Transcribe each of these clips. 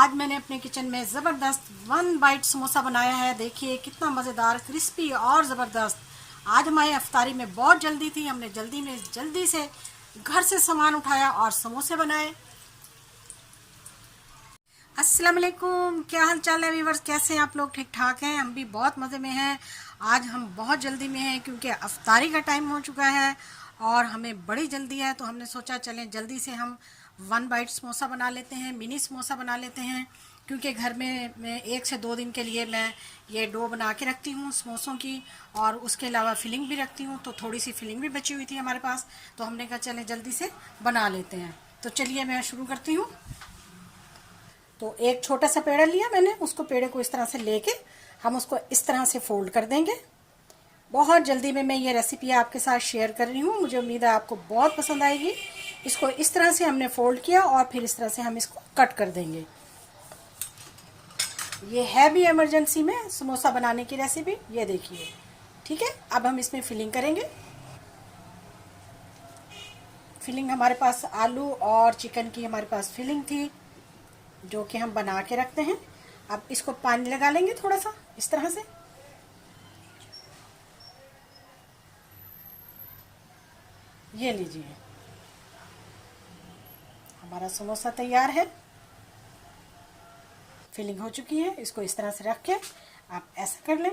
आज मैंने अपने किचन में ज़बरदस्त 1 बाइट समोसा बनाया है। देखिए कितना मज़ेदार, क्रिस्पी और ज़बरदस्त। आज हमारी अफ्तारी में बहुत जल्दी थी, हमने जल्दी से घर से सामान उठाया और समोसे बनाए। अस्सलाम वालेकुम, क्या हाल चाल है व्यूअर्स, कैसे हैं आप लोग? ठीक ठाक हैं, हम भी बहुत मज़े में हैं। आज हम बहुत जल्दी में हैं क्योंकि अफ्तारी का टाइम हो चुका है और हमें बड़ी जल्दी है, तो हमने सोचा चलें जल्दी से हम 1 बाइट समोसा बना लेते हैं, मिनी समोसा बना लेते हैं। क्योंकि घर में मैं 1 से 2 दिन के लिए मैं ये डो बना के रखती हूँ समोसों की, और उसके अलावा फिलिंग भी रखती हूँ, तो थोड़ी सी फिलिंग भी बची हुई थी हमारे पास, तो हमने कहा चलें जल्दी से बना लेते हैं। तो चलिए मैं शुरू करती हूँ। तो एक छोटा सा पेड़ा लिया मैंने, उसको पेड़े को इस तरह से लेके हम उसको इस तरह से फोल्ड कर देंगे। बहुत जल्दी में मैं ये रेसिपी आपके साथ शेयर कर रही हूँ, मुझे उम्मीद है आपको बहुत पसंद आएगी। इसको इस तरह से हमने फोल्ड किया और फिर इस तरह से हम इसको कट कर देंगे। ये है भी इमरजेंसी में समोसा बनाने की रेसिपी, ये देखिए। ठीक है, अब हम इसमें फिलिंग करेंगे। फिलिंग हमारे पास आलू और चिकन की हमारे पास फिलिंग थी, जो कि हम बना के रखते हैं। अब इसको पानी लगा लेंगे थोड़ा सा इस तरह से। ये लीजिए, हमारा समोसा तैयार है, फिलिंग हो चुकी है। इसको इस तरह से रख के आप ऐसा कर लें।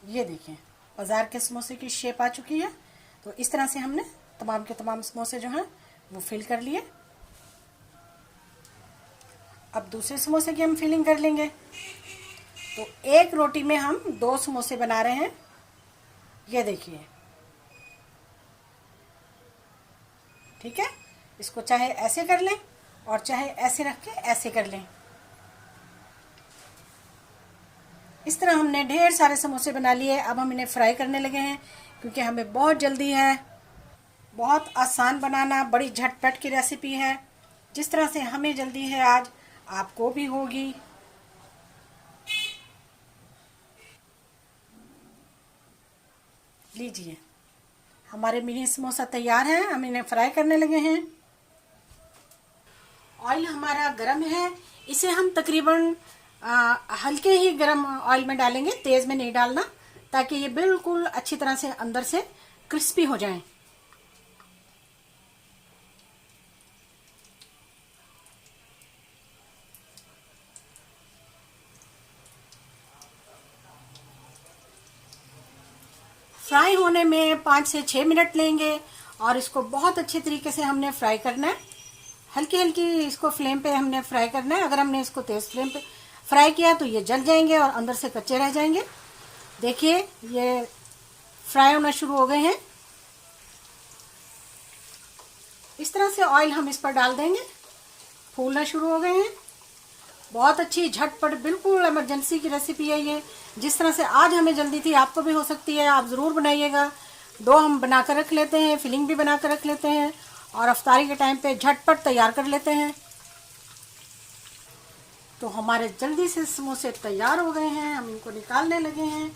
ये देखिए, बाजार के समोसे की शेप आ चुकी है। तो इस तरह से हमने तमाम के तमाम समोसे जो हैं वो फिल कर लिए। अब दूसरे समोसे की हम फिलिंग कर लेंगे। तो एक रोटी में हम 2 समोसे बना रहे हैं। ये देखिए, ठीक है। इसको चाहे ऐसे कर लें और चाहे ऐसे रख के ऐसे कर लें। इस तरह हमने ढेर सारे समोसे बना लिए। अब हम इन्हें फ्राई करने लगे हैं क्योंकि हमें बहुत जल्दी है। बहुत आसान बनाना, बड़ी झटपट की रेसिपी है। जिस तरह से हमें जल्दी है आज, आपको भी होगी। लीजिए, हमारे मिनी समोसा तैयार हैं, हम इन्हें फ्राई करने लगे हैं। ऑयल हमारा गरम है, इसे हम तकरीबन हल्के ही गरम ऑयल में डालेंगे, तेज़ में नहीं डालना, ताकि ये बिल्कुल अच्छी तरह से अंदर से क्रिस्पी हो जाएं। फ्राई होने में 5 से 6 मिनट लेंगे और इसको बहुत अच्छे तरीके से हमने फ्राई करना है। हल्की हल्की इसको फ्लेम पे हमने फ्राई करना है। अगर हमने इसको तेज़ फ्लेम पे फ्राई किया तो ये जल जाएंगे और अंदर से कच्चे रह जाएंगे। देखिए, ये फ्राई होना शुरू हो गए हैं। इस तरह से ऑयल हम इस पर डाल देंगे, फूलना शुरू हो गए हैं। बहुत अच्छी झटपट, बिल्कुल इमरजेंसी की रेसिपी है ये। जिस तरह से आज हमें जल्दी थी, आपको भी हो सकती है, आप ज़रूर बनाइएगा। डो हम बना कर रख लेते हैं, फिलिंग भी बना कर रख लेते हैं और अफ्तारी के टाइम पे झटपट तैयार कर लेते हैं। तो हमारे जल्दी से समोसे तैयार हो गए हैं, हम इनको निकालने लगे हैं।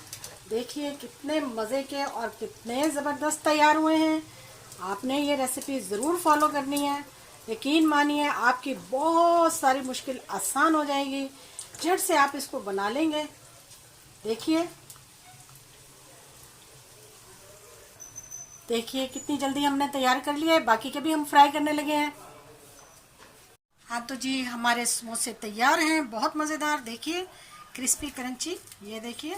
देखिए कितने मज़े के और कितने ज़बरदस्त तैयार हुए हैं। आपने ये रेसिपी ज़रूर फॉलो करनी है। यकीन मानिए, आपकी बहुत सारी मुश्किल आसान हो जाएगी। झट से आप इसको बना लेंगे। देखिए देखिए कितनी जल्दी हमने तैयार कर लिया है। बाकी के भी हम फ्राई करने लगे हैं। हाँ तो जी, हमारे समोसे तैयार हैं, बहुत मज़ेदार। देखिए, क्रिस्पी क्रंची। ये देखिए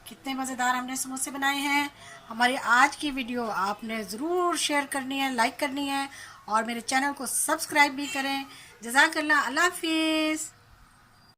कितने मज़ेदार हमने समोसे बनाए हैं। हमारी आज की वीडियो आपने ज़रूर शेयर करनी है, लाइक करनी है और मेरे चैनल को सब्सक्राइब भी करें। जज़ाकल्लाह, अल्लाह हाफिज़।